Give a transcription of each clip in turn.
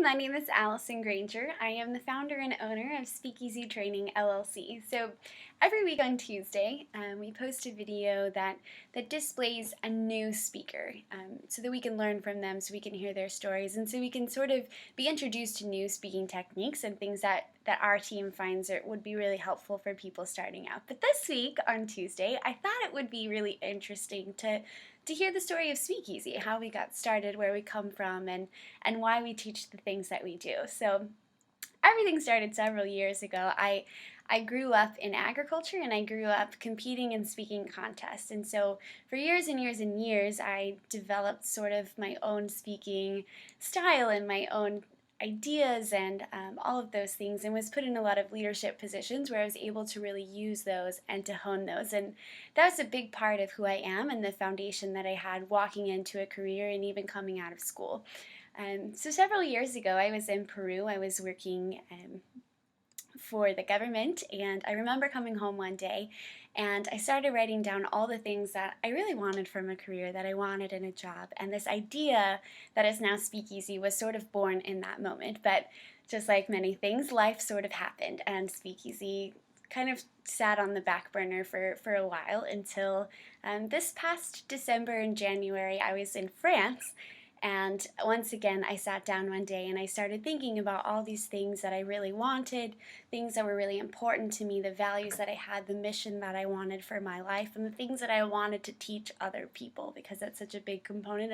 my name is Allison Granger. I am the founder and owner of SpeakEasy Training LLC. So every week on Tuesday, we post a video that displays a new speaker so that we can learn from them, so we can hear their stories, and so we can sort of be introduced to new speaking techniques and things that our team finds would be really helpful for people starting out. But this week on Tuesday, I thought it would be really interesting to hear the story of SpeakEasy, how we got started, where we come from, and why we teach the things that we do. So everything started several years ago. I grew up in agriculture, and I grew up competing in speaking contests. And so for years and years and years, I developed sort of my own speaking style and my own ideas and all of those things, and was put in a lot of leadership positions where I was able to really use those and to hone those. And that was a big part of who I am and the foundation that I had walking into a career and even coming out of school. So several years ago, I was in Peru. I was working for the government, and I remember coming home one day and I started writing down all the things that I really wanted from a career, that I wanted in a job, and this idea that is now SpeakEasy was sort of born in that moment. But just like many things, life sort of happened, and SpeakEasy kind of sat on the back burner for a while until this past December and January. I was in France. And once again, I sat down one day and I started thinking about all these things that I really wanted, things that were really important to me, the values that I had, the mission that I wanted for my life, and the things that I wanted to teach other people, because that's such a big component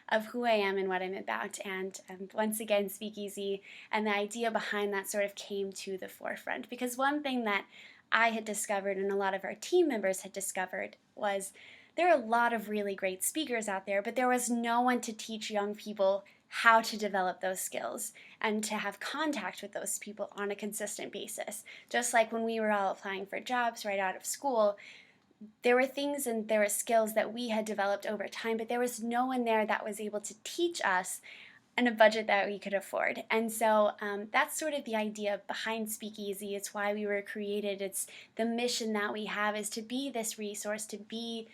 of who I am and what I'm about. And once again, SpeakEasy and the idea behind that sort of came to the forefront, because one thing that I had discovered and a lot of our team members had discovered was there are a lot of really great speakers out there, but there was no one to teach young people how to develop those skills and to have contact with those people on a consistent basis. Just like when we were all applying for jobs right out of school, there were things and there were skills that we had developed over time, but there was no one there that was able to teach us in a budget that we could afford. And so that's sort of the idea behind SpeakEasy. It's why we were created. It's the mission that we have, is to be this resource, to be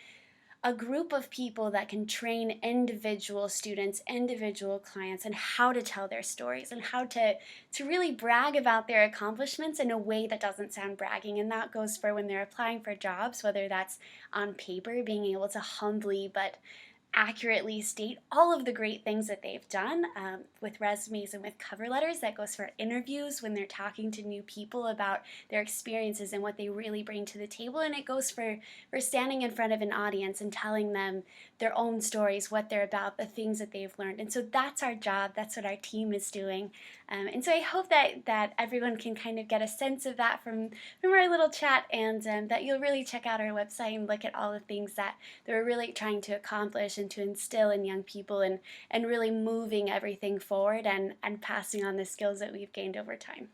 a group of people that can train individual students, individual clients, and how to tell their stories and how to really brag about their accomplishments in a way that doesn't sound bragging. And that goes for when they're applying for jobs, whether that's on paper, being able to humbly but accurately state all of the great things that they've done with resumes and with cover letters. That goes for interviews when they're talking to new people about their experiences and what they really bring to the table. And it goes for standing in front of an audience and telling them their own stories, what they're about, the things that they've learned. And so that's our job. That's what our team is doing. And so I hope that everyone can kind of get a sense of that from our little chat, and that you'll really check out our website and look at all the things that we're really trying to accomplish and to instill in young people, and really moving everything forward and passing on the skills that we've gained over time.